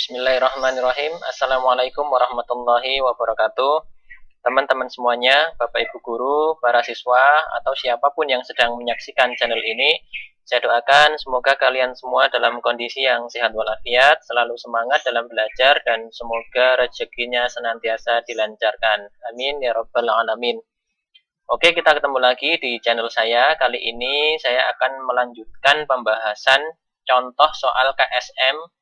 Bismillahirrahmanirrahim. Assalamualaikum warahmatullahi wabarakatuh. Teman-teman semuanya, Bapak Ibu Guru, para siswa, atau siapapun yang sedang menyaksikan channel ini, saya doakan semoga kalian semua dalam kondisi yang sehat walafiat, selalu semangat dalam belajar, dan semoga rezekinya senantiasa dilancarkan. Amin ya rabbal alamin. Oke, kita ketemu lagi di channel saya. Kali ini saya akan melanjutkan pembahasan contoh soal KSM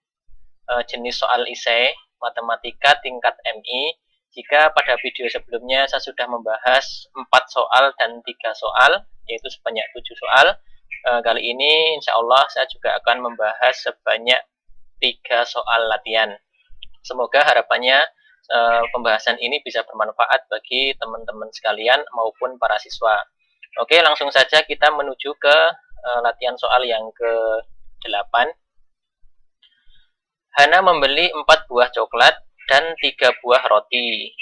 jenis soal esai matematika tingkat MI. Jika pada video sebelumnya saya sudah membahas 4 soal dan 3 soal, yaitu sebanyak 7 soal, kali ini insya Allah saya juga akan membahas sebanyak 3 soal latihan. Semoga harapannya pembahasan ini bisa bermanfaat bagi teman-teman sekalian maupun para siswa. Oke, langsung saja kita menuju ke latihan soal yang ke-8. Hana membeli 4 buah coklat dan 3 buah roti.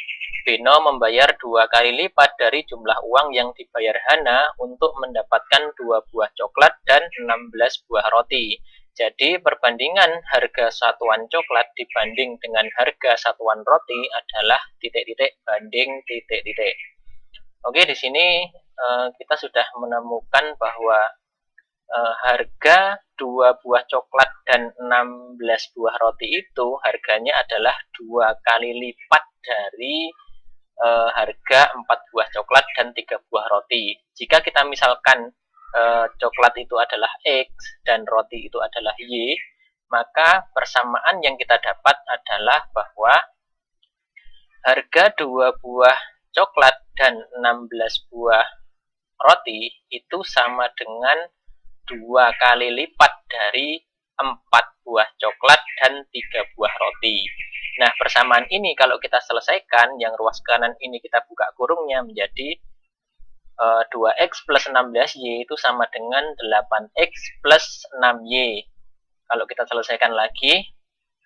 Beno membayar 2 kali lipat dari jumlah uang yang dibayar Hana untuk mendapatkan 2 buah coklat dan 16 buah roti. Jadi perbandingan harga satuan coklat dibanding dengan harga satuan roti adalah titik-titik banding titik-titik. Oke, di sini kita sudah menemukan bahwa harga 2 buah coklat dan 16 buah roti itu harganya adalah 2 kali lipat dari harga 4 buah coklat dan 3 buah roti. Jika kita misalkan coklat itu adalah X dan roti itu adalah Y, maka persamaan yang kita dapat adalah bahwa harga 2 buah coklat dan 16 buah roti itu sama dengan 2 kali lipat dari 4 buah coklat dan 3 buah roti. Nah, persamaan ini kalau kita selesaikan, yang ruas kanan ini kita buka kurungnya menjadi 2x plus 16y itu sama dengan 8x plus 6y. Kalau kita selesaikan lagi,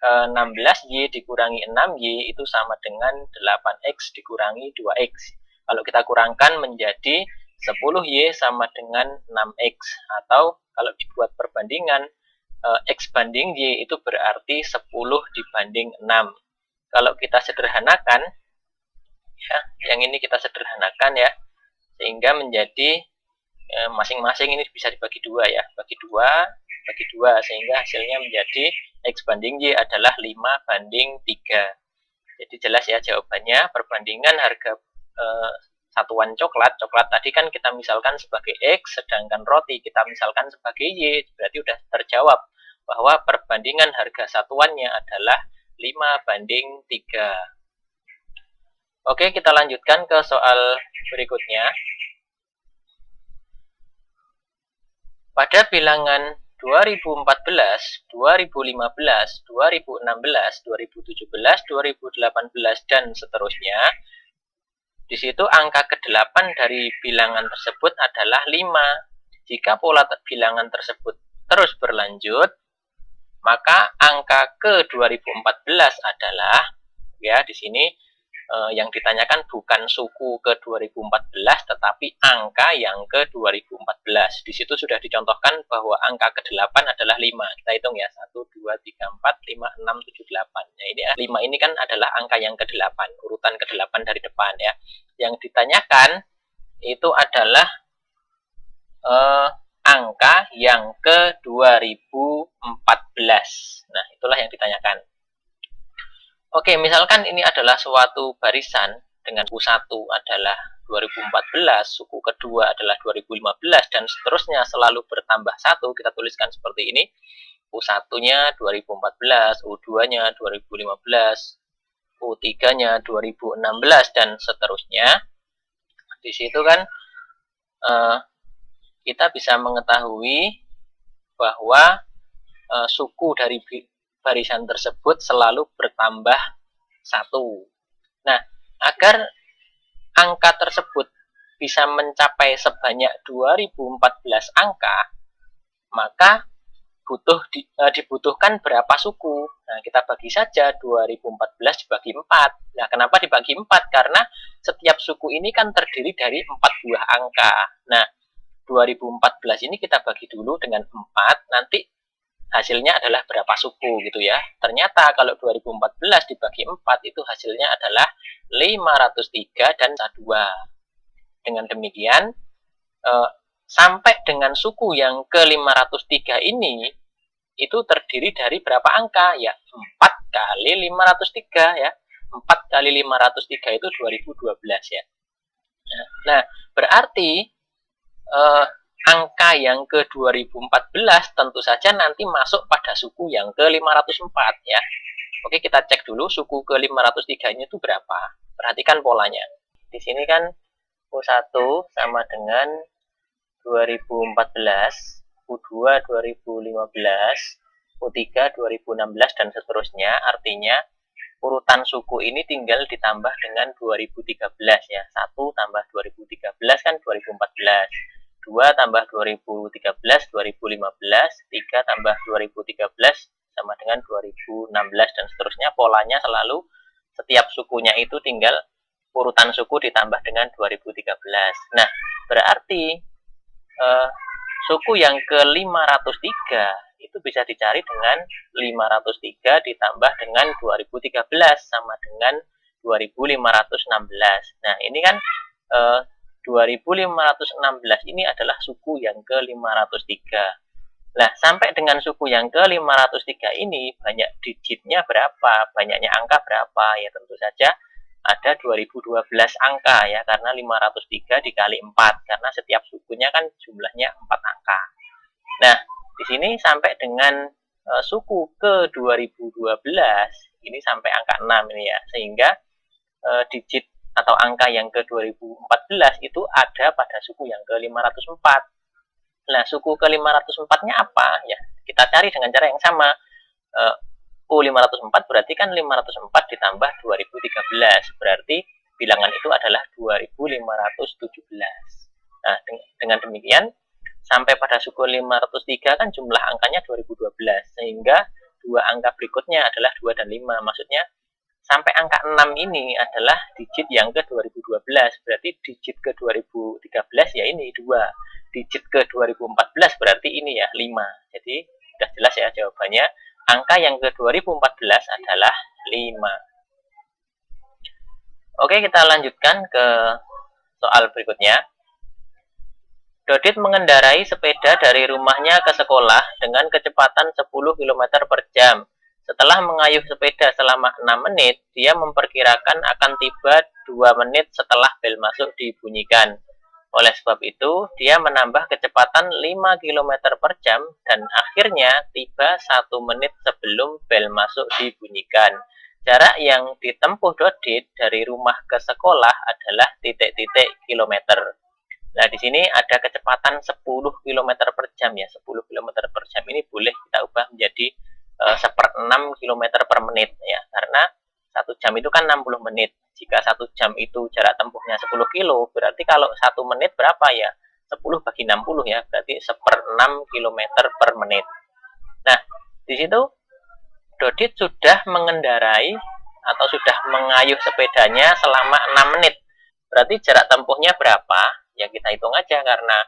16y dikurangi 6y itu sama dengan 8x dikurangi 2x. Kalau kita kurangkan menjadi 10y sama dengan 6x, atau kalau dibuat perbandingan x banding y itu berarti 10 dibanding 6. Kalau kita sederhanakan ya, yang ini kita sederhanakan ya, sehingga menjadi masing-masing ini bisa dibagi 2 ya, bagi 2 sehingga hasilnya menjadi x banding y adalah 5 banding 3. Jadi jelas ya jawabannya, perbandingan harga satuan coklat tadi kan kita misalkan sebagai X, sedangkan roti kita misalkan sebagai Y, berarti udah terjawab bahwa perbandingan harga satuannya adalah 5 banding 3. Oke, kita lanjutkan ke soal berikutnya. Pada bilangan 2014, 2015, 2016, 2017, 2018, dan seterusnya, di situ angka ke-8 dari bilangan tersebut adalah 5. Jika pola bilangan tersebut terus berlanjut, maka angka ke-2014 adalah, ya di sini yang ditanyakan bukan suku ke-2014, tetapi angka yang ke-2014. Di situ sudah dicontohkan bahwa angka ke-8 adalah 5. Kita hitung ya, 1, 2, 3, 4, 5, 6, 7, 8. Nah, ini 5 ini kan adalah angka yang ke-8, urutan ke-8 dari depan ya. Yang ditanyakan itu adalah angka yang ke-2014. Nah, itulah yang ditanyakan. Oke, misalkan ini adalah suatu barisan dengan suku 1 adalah 2014, suku kedua adalah 2015, dan seterusnya selalu bertambah 1. Kita tuliskan seperti ini. U1-nya 2014, U2-nya 2015, U3-nya 2016, dan seterusnya. Di situ kan kita bisa mengetahui bahwa suku dari barisan tersebut selalu bertambah 1. Nah, agar angka tersebut bisa mencapai sebanyak 2014 angka, maka dibutuhkan berapa suku? Nah, kita bagi saja 2014 dibagi 4. Nah, kenapa dibagi 4? Karena setiap suku ini kan terdiri dari 4 buah angka. Nah, 2014 ini kita bagi dulu dengan 4, nanti hasilnya adalah berapa suku gitu ya. Ternyata kalau 2014 dibagi 4 itu hasilnya adalah 503 dan 2. Dengan demikian sampai dengan suku yang ke-503 ini itu terdiri dari berapa angka? Ya 4 kali 503 ya. 4 kali 503 itu 2012 ya. Nah, berarti angka yang ke 2014 tentu saja nanti masuk pada suku yang ke 504 ya. Oke, kita cek dulu suku ke 503 ini itu berapa. Perhatikan polanya. Di sini kan U1 sama dengan 2014, U2 2015, U3 2016 dan seterusnya. Artinya urutan suku ini tinggal ditambah dengan 2013 ya. 1 tambah 2013 kan 2014. 2 tambah 2013 2015, 3 tambah 2013 sama dengan 2016 dan seterusnya. Polanya selalu setiap sukunya itu tinggal urutan suku ditambah dengan 2013. Nah, berarti suku yang ke-503 itu bisa dicari dengan 503 ditambah dengan 2013 sama dengan 2516. Nah, ini kan 2516 ini adalah suku yang ke-503. Nah, sampai dengan suku yang ke-503 ini banyak digitnya berapa, banyaknya angka berapa? Ya tentu saja ada 2012 angka ya, karena 503 dikali 4, karena setiap sukunya kan jumlahnya 4 angka. Nah, di sini sampai dengan suku ke 2012 ini sampai angka 6 ini ya, sehingga digit atau angka yang ke 2014 itu ada pada suku yang ke 504. Nah, suku ke 504-nya apa? Ya, kita cari dengan cara yang sama. U504 berarti kan 504 ditambah 2013. Berarti bilangan itu adalah 2517. Nah, dengan demikian sampai pada suku 503 kan jumlah angkanya 2012. Sehingga dua angka berikutnya adalah 2 dan 5. Maksudnya sampai angka 6 ini adalah digit yang ke 2012. Berarti digit ke 2013 ya ini 2. Digit ke 2014 berarti ini ya 5. Jadi sudah jelas ya jawabannya. Angka yang ke 2014 adalah 5. Oke, kita lanjutkan ke soal berikutnya. Dodit mengendarai sepeda dari rumahnya ke sekolah dengan kecepatan 10 km per jam. Setelah mengayuh sepeda selama 6 menit, dia memperkirakan akan tiba 2 menit setelah bel masuk dibunyikan. Oleh sebab itu, dia menambah kecepatan 5 km per jam dan akhirnya tiba 1 menit sebelum bel masuk dibunyikan. Jarak yang ditempuh Dodit dari rumah ke sekolah adalah titik-titik kilometer. Nah, di sini ada kecepatan 10 km per jam ya. 10 km per jam ini boleh kita ubah menjadi 1/6 km per menit ya. Karena 1 jam itu kan 60 menit. Jika 1 jam itu jarak tempuhnya 10 kilo, berarti kalau 1 menit berapa ya? 10 bagi 60 ya, berarti 1/6 km per menit. Nah, di situ Dodit sudah mengendarai atau sudah mengayuh sepedanya selama 6 menit. Berarti jarak tempuhnya berapa? Ya kita hitung aja, karena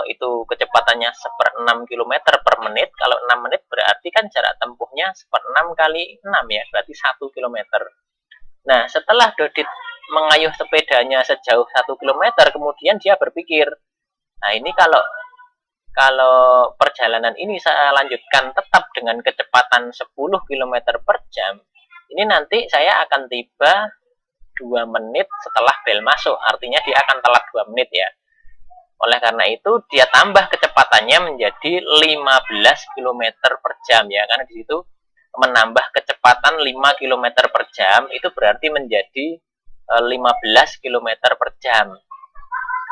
itu kecepatannya 1/6 km per menit. Kalau 6 menit berarti kan jarak tempuhnya 1/6 kali 6 ya, berarti 1 km. Nah, setelah Dodit mengayuh sepedanya sejauh 1 km, kemudian dia berpikir, nah ini kalau perjalanan ini saya lanjutkan tetap dengan kecepatan 10 km per jam, ini nanti saya akan tiba 2 menit setelah bel masuk, artinya dia akan telat 2 menit ya. Oleh karena itu, dia tambah kecepatannya menjadi 15 km per jam ya, karena di situ menambah kecepatan 5 km per jam itu berarti menjadi 15 km per jam.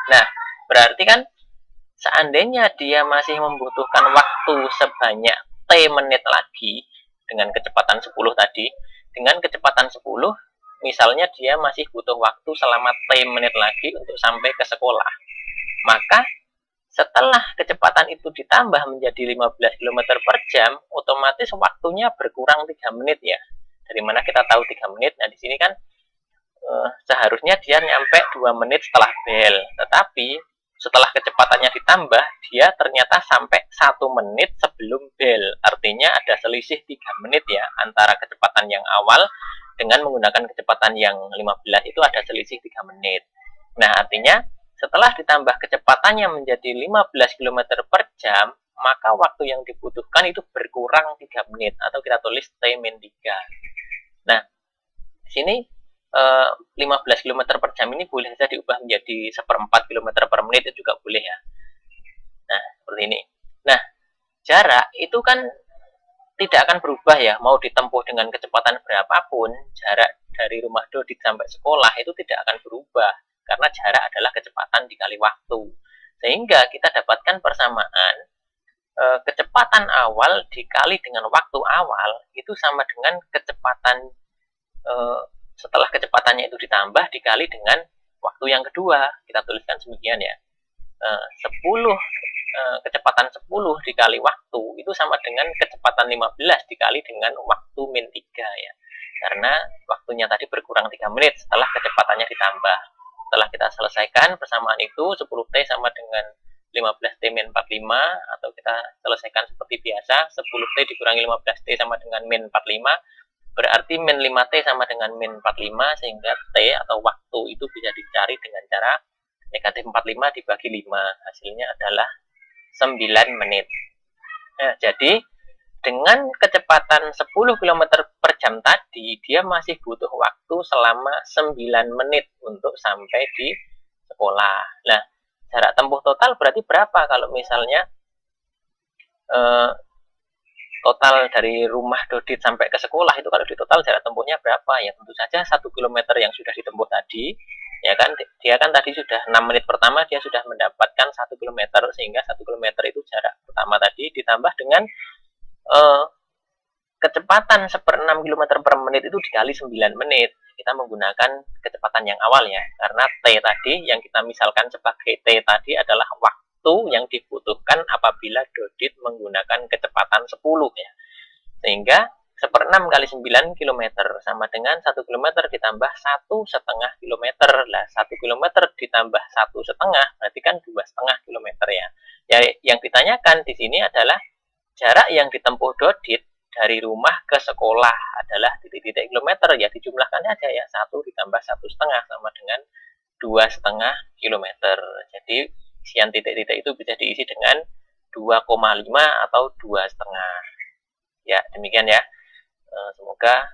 Nah, berarti kan seandainya dia masih membutuhkan waktu sebanyak T menit lagi dengan kecepatan 10 tadi, dengan kecepatan 10, misalnya dia masih butuh waktu selama T menit lagi untuk sampai ke sekolah. Maka setelah kecepatan itu ditambah menjadi 15 km per jam, otomatis waktunya berkurang 3 menit ya. Dari mana kita tahu 3 menit? Nah, di sini kan seharusnya dia nyampe 2 menit setelah bel. Tetapi setelah kecepatannya ditambah, dia ternyata sampai 1 menit sebelum bel. Artinya ada selisih 3 menit ya, antara kecepatan yang awal dengan menggunakan kecepatan yang 15 itu ada selisih 3 menit. Nah, artinya setelah ditambah kecepatannya menjadi 15 km per jam, maka waktu yang dibutuhkan itu berkurang 3 menit, atau kita tulis T-3. Nah, di sini 15 km per jam ini boleh saja diubah menjadi 1/4 km per menit, itu juga boleh ya. Nah, seperti ini. Nah, jarak itu kan tidak akan berubah ya, mau ditempuh dengan kecepatan berapapun, jarak dari rumah Dodit sampai sekolah itu tidak akan berubah, karena jarak adalah kecepatan dikali waktu. Sehingga kita dapatkan persamaan kecepatan awal dikali dengan waktu awal itu sama dengan kecepatan setelah kecepatannya itu ditambah dikali dengan waktu yang kedua. Kita tuliskan demikian ya. 10 kecepatan 10 dikali waktu itu sama dengan kecepatan 15 dikali dengan waktu min 3 ya. Karena waktunya tadi berkurang 3 menit setelah kecepatannya ditambah. Setelah kita selesaikan persamaan itu, 10T sama dengan 15T min 45, atau kita selesaikan seperti biasa, 10T dikurangi 15T sama dengan min 45, berarti min 5T sama dengan min 45, sehingga T atau waktu itu bisa dicari dengan cara negatif 45 dibagi 5, hasilnya adalah 9 menit. Nah, jadi dengan kecepatan 10 km per jam tadi, dia masih butuh waktu selama 9 menit untuk sampai di sekolah. Nah, jarak tempuh total berarti berapa kalau misalnya total dari rumah Dodit sampai ke sekolah itu, kalau di total jarak tempuhnya berapa? Ya tentu saja 1 km yang sudah ditempuh tadi, ya kan, dia kan tadi sudah 6 menit pertama dia sudah mendapatkan 1 km, sehingga 1 km itu jarak pertama tadi ditambah dengan kecepatan 1/6 km per menit itu dikali 9 menit. Kita menggunakan kecepatan yang awal ya, karena T tadi yang kita misalkan sebagai T tadi adalah waktu yang dibutuhkan apabila Dodit menggunakan kecepatan 10 ya. Sehingga 1/6 kali 9 km sama dengan 1 km ditambah 1,5 km. Lah, 1 km ditambah 1,5 berarti kan 2,5 km ya. Yang ditanyakan di sini adalah jarak yang ditempuh Dodit dari rumah ke sekolah adalah titik-titik kilometer, ya dijumlahkan aja ya, 1 ditambah 1,5 sama dengan 2,5 km. Jadi isian titik-titik itu bisa diisi dengan 2,5 atau 2,5. Ya, demikian ya. Semoga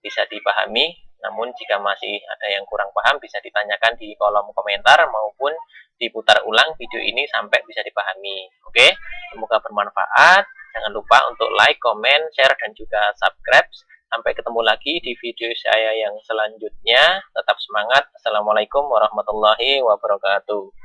bisa dipahami. Namun jika masih ada yang kurang paham bisa ditanyakan di kolom komentar maupun diputar ulang video ini sampai bisa dipahami. Oke, semoga bermanfaat. Jangan lupa untuk like, komen, share, dan juga subscribe. Sampai ketemu lagi di video saya yang selanjutnya. Tetap semangat. Assalamualaikum warahmatullahi wabarakatuh.